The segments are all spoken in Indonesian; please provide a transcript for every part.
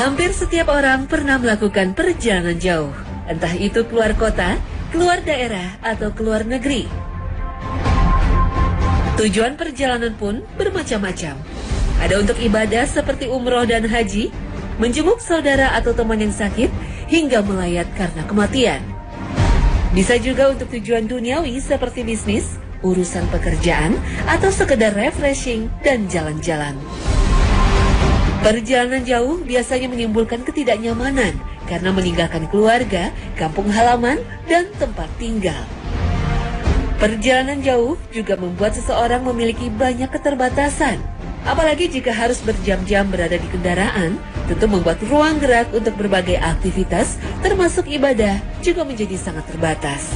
Hampir setiap orang pernah melakukan perjalanan jauh, entah itu keluar kota, keluar daerah, atau keluar negeri. Tujuan perjalanan pun bermacam-macam. Ada untuk ibadah seperti umroh dan haji, menjenguk saudara atau teman yang sakit, hingga melayat karena kematian. Bisa juga untuk tujuan duniawi seperti bisnis, urusan pekerjaan, atau sekedar refreshing dan jalan-jalan. Perjalanan jauh biasanya menimbulkan ketidaknyamanan karena meninggalkan keluarga, kampung halaman, dan tempat tinggal. Perjalanan jauh juga membuat seseorang memiliki banyak keterbatasan. Apalagi jika harus berjam-jam berada di kendaraan, tentu membuat ruang gerak untuk berbagai aktivitas, termasuk ibadah, juga menjadi sangat terbatas.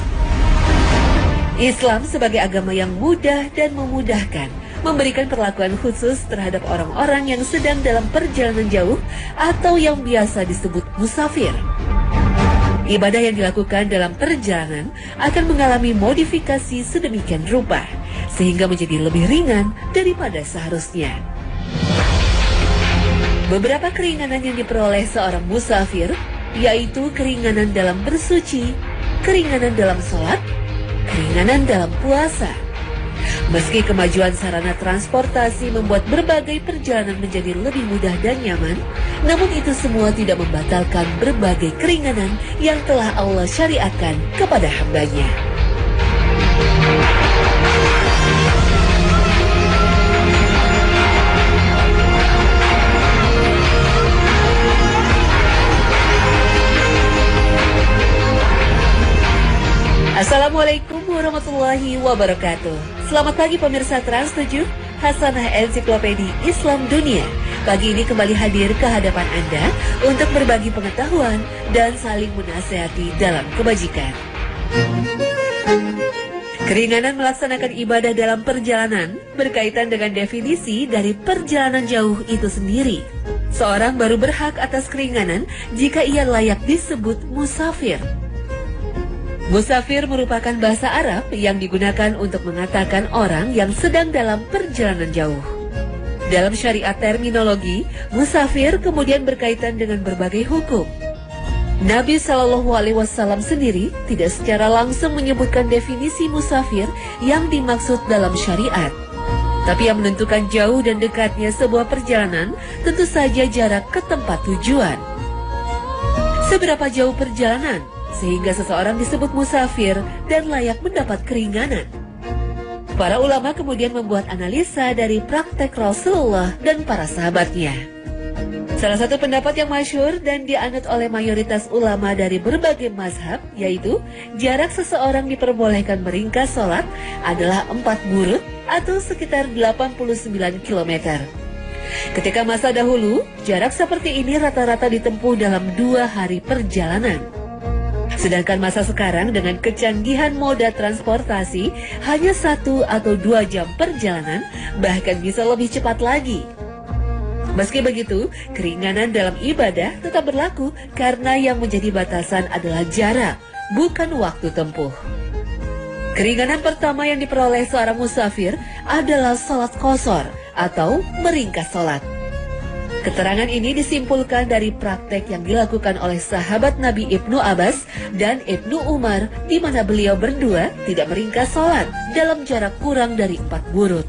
Islam sebagai agama yang mudah dan memudahkan, memberikan perlakuan khusus terhadap orang-orang yang sedang dalam perjalanan jauh atau yang biasa disebut musafir. Ibadah yang dilakukan dalam perjalanan akan mengalami modifikasi sedemikian rupa, sehingga menjadi lebih ringan daripada seharusnya. Beberapa keringanan yang diperoleh seorang musafir, yaitu keringanan dalam bersuci, keringanan dalam sholat, keringanan dalam puasa. Meski kemajuan sarana transportasi membuat berbagai perjalanan menjadi lebih mudah dan nyaman, namun itu semua tidak membatalkan berbagai keringanan yang telah Allah syariatkan kepada hamba-Nya. Assalamualaikum warahmatullahi wabarakatuh. Selamat pagi pemirsa Trans 7, Hasanah Ensiklopedi Islam Dunia. Pagi ini kembali hadir ke hadapan Anda untuk berbagi pengetahuan dan saling menasehati dalam kebajikan. Keringanan melaksanakan ibadah dalam perjalanan berkaitan dengan definisi dari perjalanan jauh itu sendiri. Seorang baru berhak atas keringanan jika ia layak disebut musafir. Musafir merupakan bahasa Arab yang digunakan untuk mengatakan orang yang sedang dalam perjalanan jauh. Dalam syariat terminologi, musafir kemudian berkaitan dengan berbagai hukum. Nabi Shallallahu Alaihi Wasallam sendiri tidak secara langsung menyebutkan definisi musafir yang dimaksud dalam syariat. Tapi yang menentukan jauh dan dekatnya sebuah perjalanan tentu saja jarak ke tempat tujuan. Seberapa jauh perjalanan sehingga seseorang disebut musafir dan layak mendapat keringanan? Para ulama kemudian membuat analisa dari praktek Rasulullah dan para sahabatnya. Salah satu pendapat yang masyhur dan dianut oleh mayoritas ulama dari berbagai mazhab, yaitu jarak seseorang diperbolehkan meringkas sholat adalah 4 burud atau sekitar 89 km. Ketika masa dahulu, jarak seperti ini rata-rata ditempuh dalam 2 hari perjalanan. Sedangkan masa sekarang dengan kecanggihan moda transportasi hanya 1 atau 2 jam perjalanan, bahkan bisa lebih cepat lagi. Meski begitu, keringanan dalam ibadah tetap berlaku karena yang menjadi batasan adalah jarak, bukan waktu tempuh. Keringanan pertama yang diperoleh seorang musafir adalah sholat qashar atau meringkas sholat. Keterangan ini disimpulkan dari praktek yang dilakukan oleh sahabat Nabi Ibnu Abbas dan Ibnu Umar, di mana beliau berdua tidak meringkas sholat dalam jarak kurang dari 4 burud.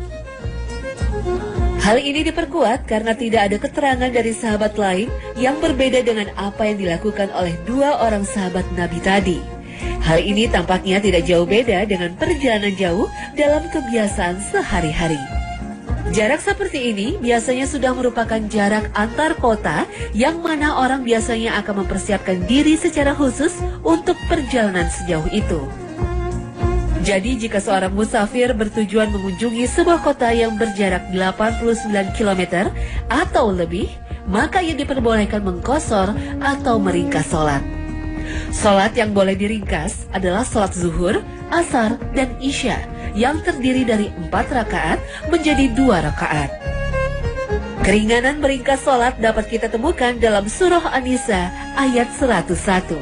Hal ini diperkuat karena tidak ada keterangan dari sahabat lain yang berbeda dengan apa yang dilakukan oleh 2 orang sahabat Nabi tadi. Hal ini tampaknya tidak jauh beda dengan perjalanan jauh dalam kebiasaan sehari-hari. Jarak seperti ini biasanya sudah merupakan jarak antar kota yang mana orang biasanya akan mempersiapkan diri secara khusus untuk perjalanan sejauh itu. Jadi jika seorang musafir bertujuan mengunjungi sebuah kota yang berjarak 89 km atau lebih, maka ia diperbolehkan mengqashar atau meringkas sholat. Sholat yang boleh diringkas adalah sholat zuhur, asar, dan isya yang terdiri dari 4 rakaat menjadi 2 rakaat. Keringanan meringkas sholat dapat kita temukan dalam surah An-Nisa ayat 101.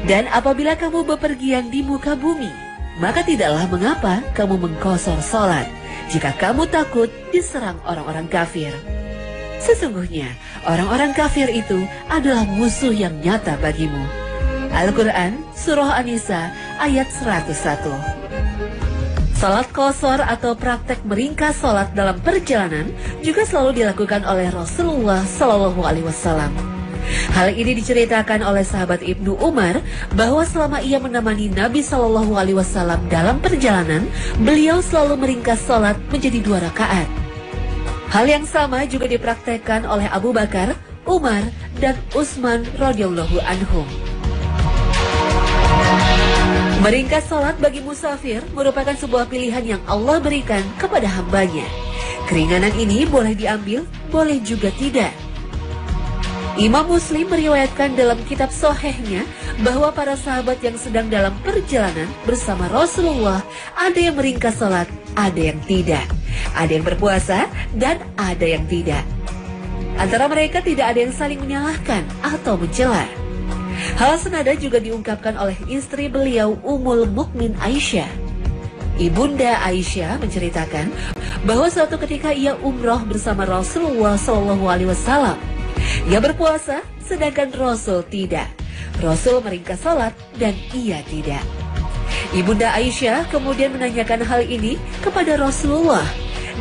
Dan apabila kamu bepergian di muka bumi, maka tidaklah mengapa kamu mengqashar sholat jika kamu takut diserang orang-orang kafir. Sesungguhnya orang-orang kafir itu adalah musuh yang nyata bagimu. Al-Quran Surah An-Nisa ayat 101. Salat qasar atau praktek meringkas salat dalam perjalanan juga selalu dilakukan oleh Rasulullah Shallallahu Alaihi Wasallam. Hal ini diceritakan oleh sahabat Ibnu Umar bahwa selama ia menemani Nabi Shallallahu Alaihi Wasallam dalam perjalanan, beliau selalu meringkas salat menjadi 2 rakaat. Hal yang sama juga dipraktekkan oleh Abu Bakar, Umar, dan Utsman radhiyallahu anhum. Meringkas salat bagi musafir merupakan sebuah pilihan yang Allah berikan kepada hambanya. Keringanan ini boleh diambil, boleh juga tidak. Imam Muslim meriwayatkan dalam kitab Sahihnya bahwa para sahabat yang sedang dalam perjalanan bersama Rasulullah ada yang meringkas salat, ada yang tidak. Ada yang berpuasa dan ada yang tidak. Antara mereka tidak ada yang saling menyalahkan atau mencela. Hal senada juga diungkapkan oleh istri beliau Ummul Mukmin Aisyah. Ibunda Aisyah menceritakan bahwa suatu ketika ia umroh bersama Rasulullah Shallallahu Alaihi Wasallam. Ia berpuasa sedangkan Rasul tidak. Rasul meringkas salat dan ia tidak. Ibunda Aisyah kemudian menanyakan hal ini kepada Rasulullah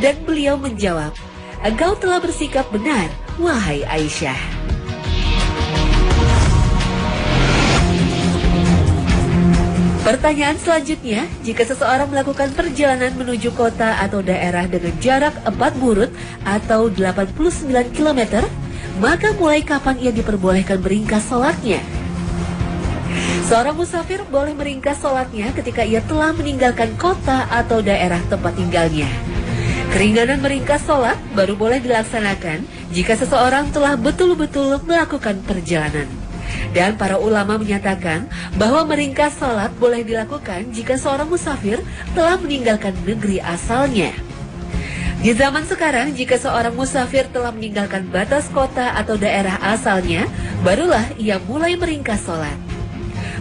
dan beliau menjawab, "Engkau telah bersikap benar, wahai Aisyah." Pertanyaan selanjutnya, jika seseorang melakukan perjalanan menuju kota atau daerah dengan jarak 4 burut atau 89 km, maka mulai kapan ia diperbolehkan meringkas salatnya? Seorang musafir boleh meringkas salatnya ketika ia telah meninggalkan kota atau daerah tempat tinggalnya. Keringanan meringkas salat baru boleh dilaksanakan jika seseorang telah betul-betul melakukan perjalanan. Dan para ulama menyatakan bahwa meringkas salat boleh dilakukan jika seorang musafir telah meninggalkan negeri asalnya. Di zaman sekarang, jika seorang musafir telah meninggalkan batas kota atau daerah asalnya, barulah ia mulai meringkas salat.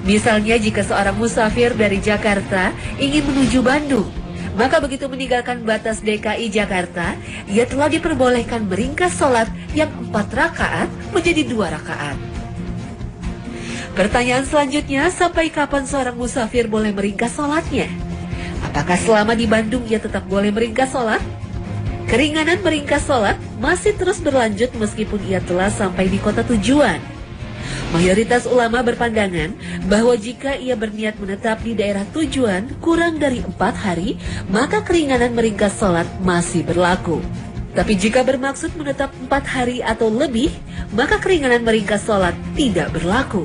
Misalnya jika seorang musafir dari Jakarta ingin menuju Bandung, maka begitu meninggalkan batas DKI Jakarta, ia telah diperbolehkan meringkas salat yang 4 rakaat menjadi 2 rakaat. Pertanyaan selanjutnya, sampai kapan seorang musafir boleh meringkas salatnya? Apakah selama di Bandung ia tetap boleh meringkas salat? Keringanan meringkas salat masih terus berlanjut meskipun ia telah sampai di kota tujuan. Mayoritas ulama berpandangan bahwa jika ia berniat menetap di daerah tujuan kurang dari 4 hari, maka keringanan meringkas salat masih berlaku. Tapi jika bermaksud menetap 4 hari atau lebih, maka keringanan meringkas salat tidak berlaku.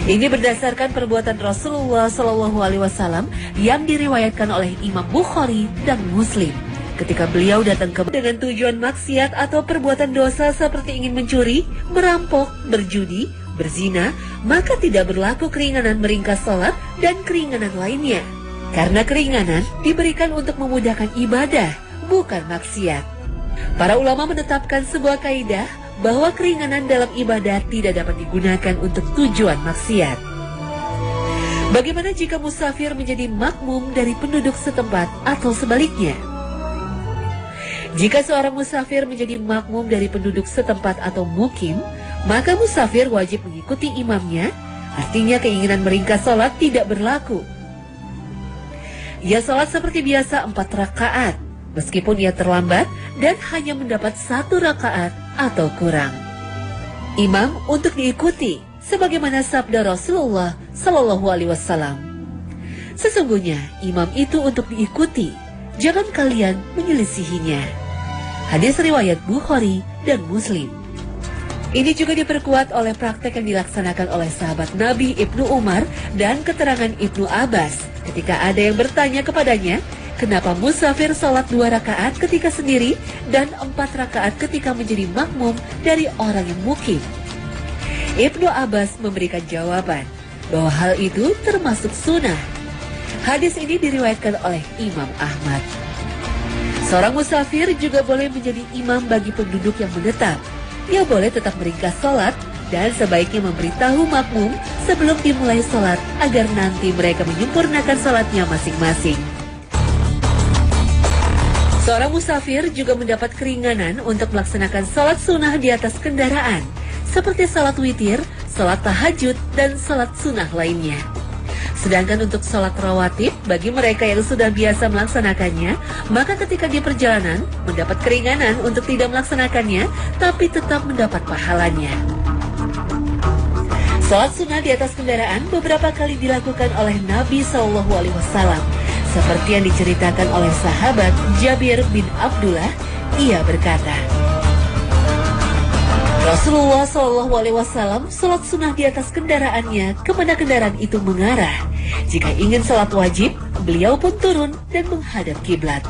Ini berdasarkan perbuatan Rasulullah Shallallahu Alaihi Wasallam yang diriwayatkan oleh Imam Bukhari dan Muslim. Ketika beliau datang dengan tujuan maksiat atau perbuatan dosa seperti ingin mencuri, merampok, berjudi, berzina, maka tidak berlaku keringanan meringkas salat dan keringanan lainnya. Karena keringanan diberikan untuk memudahkan ibadah, bukan maksiat. Para ulama menetapkan sebuah kaidah bahwa keringanan dalam ibadah tidak dapat digunakan untuk tujuan maksiat. Bagaimana jika musafir menjadi makmum dari penduduk setempat atau sebaliknya? Jika seorang musafir menjadi makmum dari penduduk setempat atau mukim, maka musafir wajib mengikuti imamnya, artinya keinginan meringkas salat tidak berlaku. Ia salat seperti biasa 4 rakaat, meskipun ia terlambat dan hanya mendapat 1 rakaat atau kurang. Imam untuk diikuti, sebagaimana sabda Rasulullah Shallallahu Alaihi Wasallam. Sesungguhnya imam itu untuk diikuti, jangan kalian menyelisihinya. Hadis riwayat Bukhari dan Muslim. Ini juga diperkuat oleh praktek yang dilaksanakan oleh sahabat Nabi Ibnu Umar dan keterangan Ibnu Abbas ketika ada yang bertanya kepadanya, kenapa musafir salat 2 rakaat ketika sendiri dan 4 rakaat ketika menjadi makmum dari orang yang mukim? Ibnu Abbas memberikan jawaban bahwa hal itu termasuk sunnah. Hadis ini diriwayatkan oleh Imam Ahmad. Seorang musafir juga boleh menjadi imam bagi penduduk yang menetap. Ia boleh tetap meringkas salat dan sebaiknya memberitahu makmum sebelum dimulai salat agar nanti mereka menyempurnakan salatnya masing-masing. Seorang musafir juga mendapat keringanan untuk melaksanakan salat sunnah di atas kendaraan, seperti salat witir, salat tahajud, dan salat sunnah lainnya. Sedangkan untuk salat rawatib, bagi mereka yang sudah biasa melaksanakannya, maka ketika di perjalanan, mendapat keringanan untuk tidak melaksanakannya, tapi tetap mendapat pahalanya. Salat sunnah di atas kendaraan beberapa kali dilakukan oleh Nabi SAW. Seperti yang diceritakan oleh sahabat Jabir bin Abdullah, ia berkata, Rasulullah SAW salat sunnah di atas kendaraannya kemana kendaraan itu mengarah. Jika ingin salat wajib, beliau pun turun dan menghadap kiblat.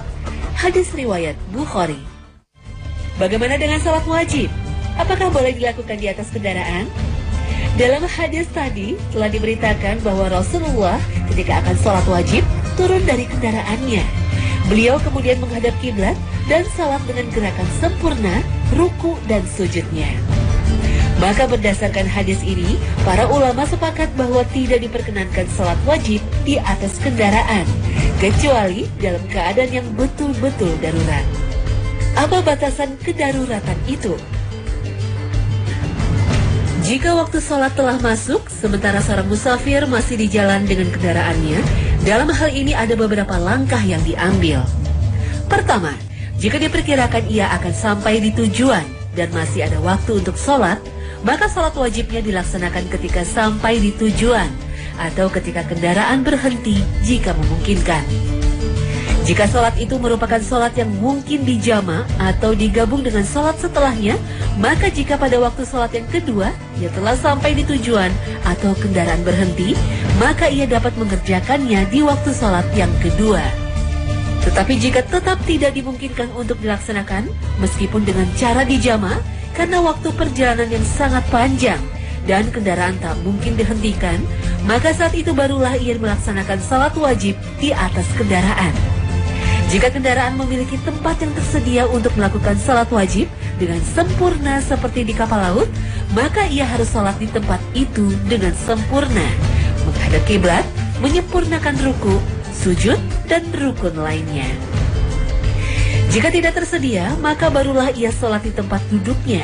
Hadis riwayat Bukhari. Bagaimana dengan salat wajib? Apakah boleh dilakukan di atas kendaraan? Dalam hadis tadi telah diberitakan bahwa Rasulullah ketika akan salat wajib turun dari kendaraannya. Beliau kemudian menghadap kiblat dan salat dengan gerakan sempurna, ruku dan sujudnya. Maka berdasarkan hadis ini, para ulama sepakat bahwa tidak diperkenankan salat wajib di atas kendaraan, kecuali dalam keadaan yang betul-betul darurat. Apa batasan kedaruratan itu? Jika waktu sholat telah masuk, sementara seorang musafir masih di jalan dengan kendaraannya, dalam hal ini ada beberapa langkah yang diambil. Pertama, jika diperkirakan ia akan sampai di tujuan dan masih ada waktu untuk sholat, maka sholat wajibnya dilaksanakan ketika sampai di tujuan atau ketika kendaraan berhenti jika memungkinkan. Jika sholat itu merupakan sholat yang mungkin dijama atau digabung dengan sholat setelahnya, maka jika pada waktu sholat yang kedua, ia telah sampai di tujuan atau kendaraan berhenti, maka ia dapat mengerjakannya di waktu sholat yang kedua. Tetapi jika tetap tidak dimungkinkan untuk dilaksanakan, meskipun dengan cara dijama, karena waktu perjalanan yang sangat panjang dan kendaraan tak mungkin dihentikan, maka saat itu barulah ia melaksanakan sholat wajib di atas kendaraan. Jika kendaraan memiliki tempat yang tersedia untuk melakukan salat wajib dengan sempurna seperti di kapal laut, maka ia harus salat di tempat itu dengan sempurna, menghadap kiblat, menyempurnakan ruku, sujud, dan rukun lainnya. Jika tidak tersedia, maka barulah ia salat di tempat duduknya.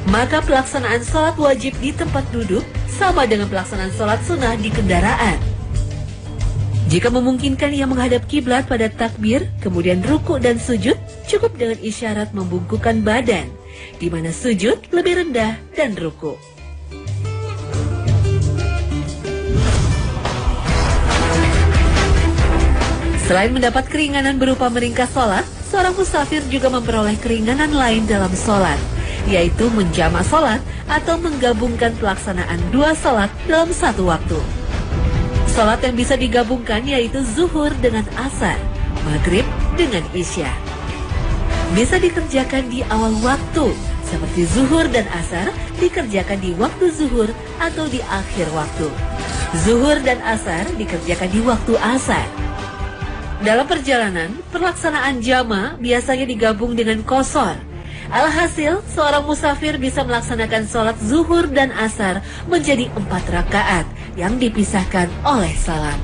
Maka pelaksanaan salat wajib di tempat duduk sama dengan pelaksanaan salat sunnah di kendaraan. Jika memungkinkan ia menghadap kiblat pada takbir, kemudian ruku dan sujud, cukup dengan isyarat membungkukkan badan, di mana sujud lebih rendah dan ruku. Selain mendapat keringanan berupa meringkas sholat, seorang musafir juga memperoleh keringanan lain dalam sholat, yaitu menjamak sholat atau menggabungkan pelaksanaan dua sholat dalam satu waktu. Salat yang bisa digabungkan yaitu zuhur dengan asar, maghrib dengan isya. Bisa dikerjakan di awal waktu, seperti zuhur dan asar dikerjakan di waktu zuhur atau di akhir waktu. Zuhur dan asar dikerjakan di waktu asar. Dalam perjalanan, pelaksanaan jama biasanya digabung dengan qashar. Alhasil, seorang musafir bisa melaksanakan sholat zuhur dan asar menjadi 4 rakaat yang dipisahkan oleh salam.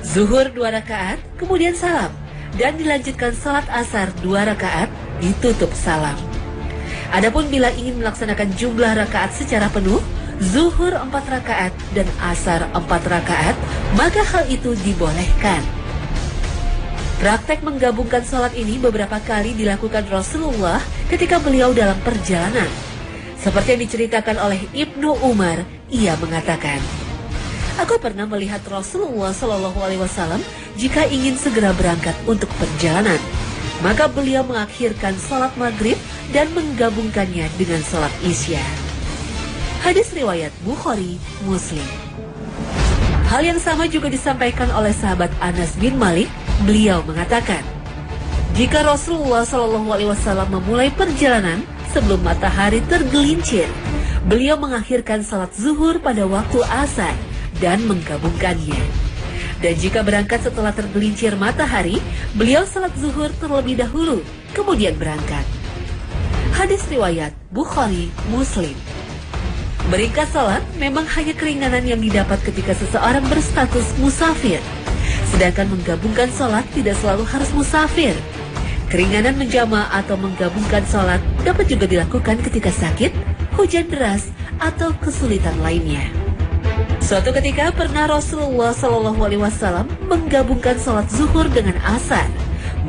Zuhur 2 rakaat, kemudian salam, dan dilanjutkan sholat asar 2 rakaat, ditutup salam. Adapun bila ingin melaksanakan jumlah rakaat secara penuh, zuhur 4 rakaat dan asar 4 rakaat, maka hal itu dibolehkan. Praktek menggabungkan sholat ini beberapa kali dilakukan Rasulullah ketika beliau dalam perjalanan. Seperti yang diceritakan oleh Ibnu Umar, ia mengatakan, "Aku pernah melihat Rasulullah SAW jika ingin segera berangkat untuk perjalanan, maka beliau mengakhirkan sholat maghrib dan menggabungkannya dengan sholat isya." Hadis riwayat Bukhari, Muslim. Hal yang sama juga disampaikan oleh sahabat Anas bin Malik. Beliau mengatakan, jika Rasulullah SAW memulai perjalanan sebelum matahari tergelincir, beliau mengakhirkan salat zuhur pada waktu asar dan menggabungkannya. Dan jika berangkat setelah tergelincir matahari, beliau salat zuhur terlebih dahulu, kemudian berangkat. Hadis riwayat Bukhari, Muslim. Meringkas salat memang hanya keringanan yang didapat ketika seseorang berstatus musafir. Sedangkan menggabungkan sholat tidak selalu harus musafir, Keringanan menjama atau menggabungkan sholat dapat juga dilakukan ketika sakit, hujan deras, atau kesulitan lainnya. Suatu ketika pernah Rasulullah SAW menggabungkan sholat zuhur dengan asar,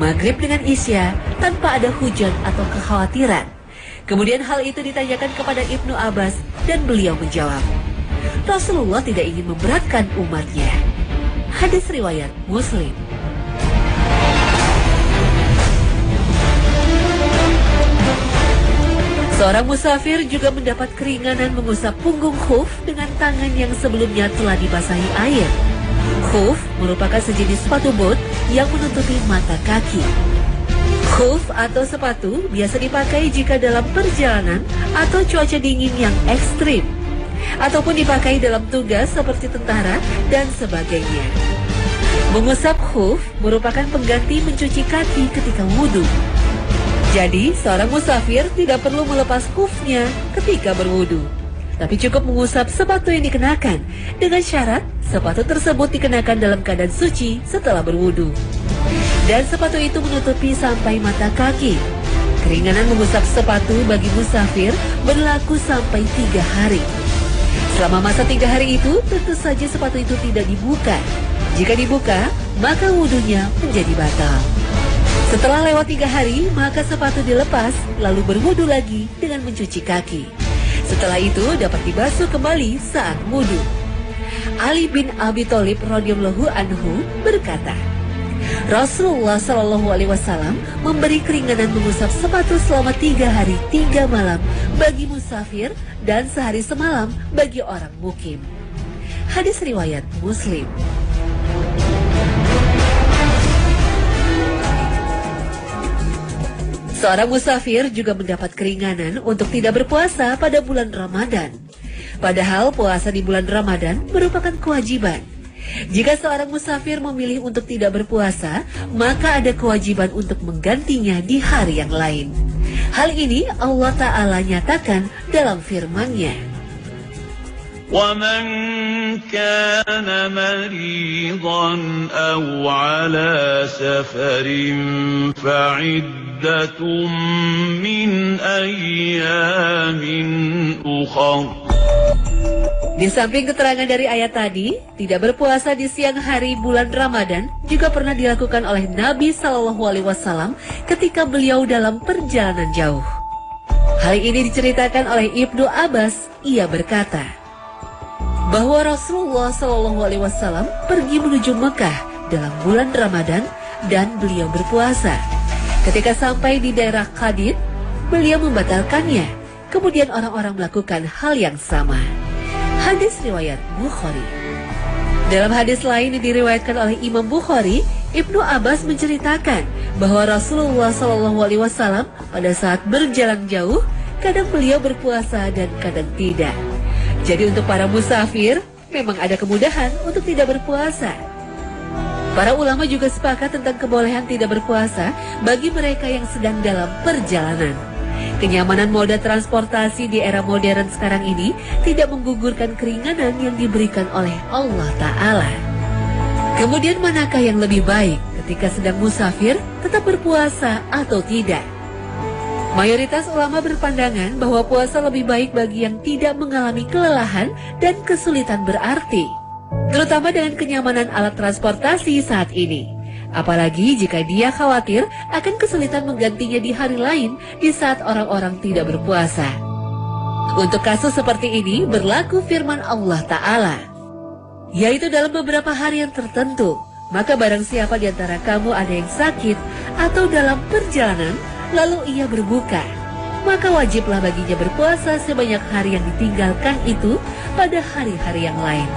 maghrib dengan isya tanpa ada hujan atau kekhawatiran. Kemudian hal itu ditanyakan kepada Ibnu Abbas dan beliau menjawab, Rasulullah tidak ingin memberatkan umatnya. Hadis riwayat Muslim. Seorang musafir juga mendapat keringanan mengusap punggung khuf dengan tangan yang sebelumnya telah dibasahi air. Khuf merupakan sejenis sepatu bot yang menutupi mata kaki. Khuf atau sepatu biasa dipakai jika dalam perjalanan atau cuaca dingin yang ekstrim, ataupun dipakai dalam tugas seperti tentara dan sebagainya. Mengusap khuf merupakan pengganti mencuci kaki ketika wudhu. Jadi, seorang musafir tidak perlu melepas khufnya ketika berwudu, tapi cukup mengusap sepatu yang dikenakan dengan syarat sepatu tersebut dikenakan dalam keadaan suci setelah berwudu. Dan sepatu itu menutupi sampai mata kaki. Keringanan mengusap sepatu bagi musafir berlaku sampai 3 hari. Selama masa 3 hari itu, tentu saja sepatu itu tidak dibuka. Jika dibuka, maka wudunya menjadi batal. Setelah lewat 3 hari, maka sepatu dilepas, lalu berwudu lagi dengan mencuci kaki. Setelah itu dapat dibasuh kembali saat wudu. Ali bin Abi Thalib radhiyallahu anhu berkata, Rasulullah SAW memberi keringanan mengusap sepatu selama 3 hari 3 malam bagi musafir dan sehari semalam bagi orang mukim. Hadis riwayat Muslim. Seorang musafir juga mendapat keringanan untuk tidak berpuasa pada bulan Ramadan. Padahal puasa di bulan Ramadan merupakan kewajiban. Jika seorang musafir memilih untuk tidak berpuasa, maka ada kewajiban untuk menggantinya di hari yang lain. Hal ini Allah Ta'ala nyatakan dalam firman-Nya. وَمَنْ كَانَ مَرِيضًا أَوْ عَلَى سَفَرٍ فَعِدَّةٌ مِّنْ أَيَّامٍ أُخَرَ. Di samping keterangan dari ayat tadi, tidak berpuasa di siang hari bulan Ramadan juga pernah dilakukan oleh Nabi SAW ketika beliau dalam perjalanan jauh. Hal ini diceritakan oleh Ibnu Abbas. Ia berkata bahwa Rasulullah SAW pergi menuju Mekah dalam bulan Ramadan dan beliau berpuasa. Ketika sampai di daerah Qadid, beliau membatalkannya. Kemudian orang-orang melakukan hal yang sama. Hadis riwayat Bukhari. Dalam hadis lain yang diriwayatkan oleh Imam Bukhari, Ibnu Abbas menceritakan bahwa Rasulullah SAW pada saat berjalan jauh, kadang beliau berpuasa dan kadang tidak. Jadi untuk para musafir, memang ada kemudahan untuk tidak berpuasa. Para ulama juga sepakat tentang kebolehan tidak berpuasa bagi mereka yang sedang dalam perjalanan. Kenyamanan moda transportasi di era modern sekarang ini tidak menggugurkan keringanan yang diberikan oleh Allah Ta'ala. Kemudian manakah yang lebih baik ketika sedang musafir, tetap berpuasa atau tidak? Mayoritas ulama berpandangan bahwa puasa lebih baik bagi yang tidak mengalami kelelahan dan kesulitan berarti, terutama dengan kenyamanan alat transportasi saat ini. Apalagi jika dia khawatir akan kesulitan menggantinya di hari lain di saat orang-orang tidak berpuasa. Untuk kasus seperti ini berlaku firman Allah Ta'ala, yaitu dalam beberapa hari yang tertentu, maka barang siapa di antara kamu ada yang sakit atau dalam perjalanan, lalu ia berbuka, maka wajiblah baginya berpuasa sebanyak hari yang ditinggalkan itu pada hari-hari yang lain.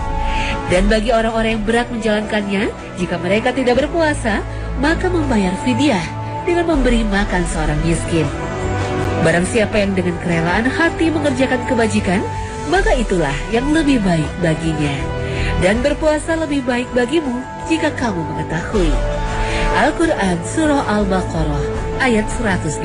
Dan bagi orang-orang yang berat menjalankannya, jika mereka tidak berpuasa, maka membayar fidyah dengan memberi makan seorang miskin. Barang siapa yang dengan kerelaan hati mengerjakan kebajikan, maka itulah yang lebih baik baginya. Dan berpuasa lebih baik bagimu jika kamu mengetahui. Al-Quran Surah Al-Baqarah ayat 184.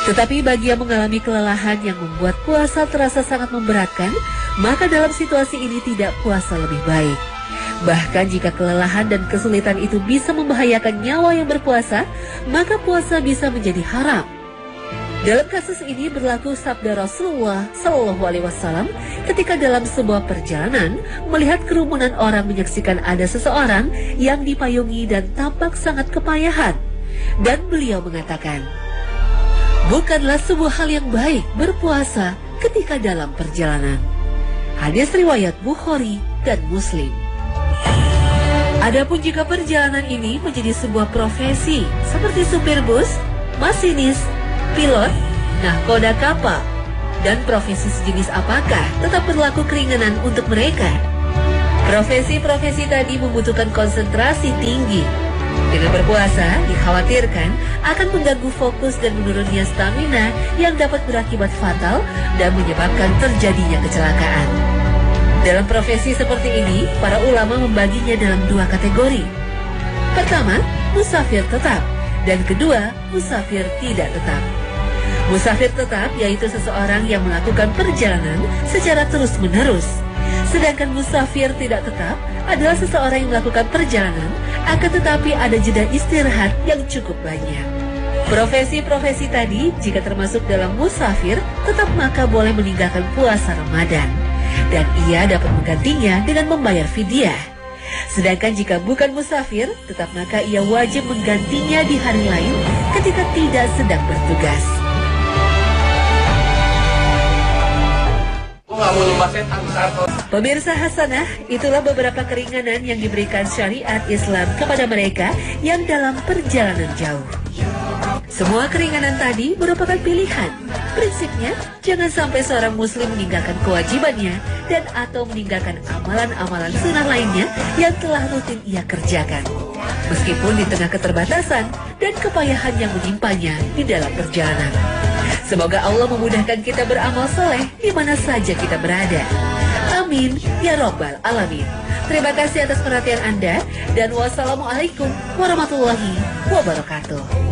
Tetapi bagi yang mengalami kelelahan yang membuat puasa terasa sangat memberatkan, maka dalam situasi ini tidak puasa lebih baik. Bahkan jika kelelahan dan kesulitan itu bisa membahayakan nyawa yang berpuasa, maka puasa bisa menjadi haram. Dalam kasus ini berlaku sabda Rasulullah Shallallahu Alaihi Wasallam ketika dalam sebuah perjalanan melihat kerumunan orang menyaksikan ada seseorang yang dipayungi dan tampak sangat kepayahan, dan beliau mengatakan, bukanlah sebuah hal yang baik berpuasa ketika dalam perjalanan. Hadis riwayat Bukhari dan Muslim. Adapun jika perjalanan ini menjadi sebuah profesi seperti supir bus, masinis, pilot, nahkoda kapal, dan profesi sejenis apakah tetap berlaku keringanan untuk mereka? Profesi-profesi tadi membutuhkan konsentrasi tinggi. Dengan berpuasa, dikhawatirkan akan mengganggu fokus dan menurunnya stamina yang dapat berakibat fatal dan menyebabkan terjadinya kecelakaan. Dalam profesi seperti ini, para ulama membaginya dalam dua kategori. Pertama, musafir tetap, dan kedua, musafir tidak tetap. Musafir tetap yaitu seseorang yang melakukan perjalanan secara terus-menerus. Sedangkan musafir tidak tetap adalah seseorang yang melakukan perjalanan, akan tetapi ada jeda istirahat yang cukup banyak. Profesi-profesi tadi jika termasuk dalam musafir tetap maka boleh meninggalkan puasa Ramadan, dan ia dapat menggantinya dengan membayar fidyah. Sedangkan jika bukan musafir, tetap maka ia wajib menggantinya di hari lain ketika tidak sedang bertugas. Pemirsa Hasanah, itulah beberapa keringanan yang diberikan syariat Islam kepada mereka yang dalam perjalanan jauh. Semua keringanan tadi merupakan pilihan. Prinsipnya, jangan sampai seorang muslim meninggalkan kewajibannya dan atau meninggalkan amalan-amalan sunnah lainnya yang telah rutin ia kerjakan, meskipun di tengah keterbatasan dan kepayahan yang menimpanya di dalam perjalanan. Semoga Allah memudahkan kita beramal soleh di mana saja kita berada. Amin ya Rabbal Alamin. Terima kasih atas perhatian Anda dan wassalamualaikum warahmatullahi wabarakatuh.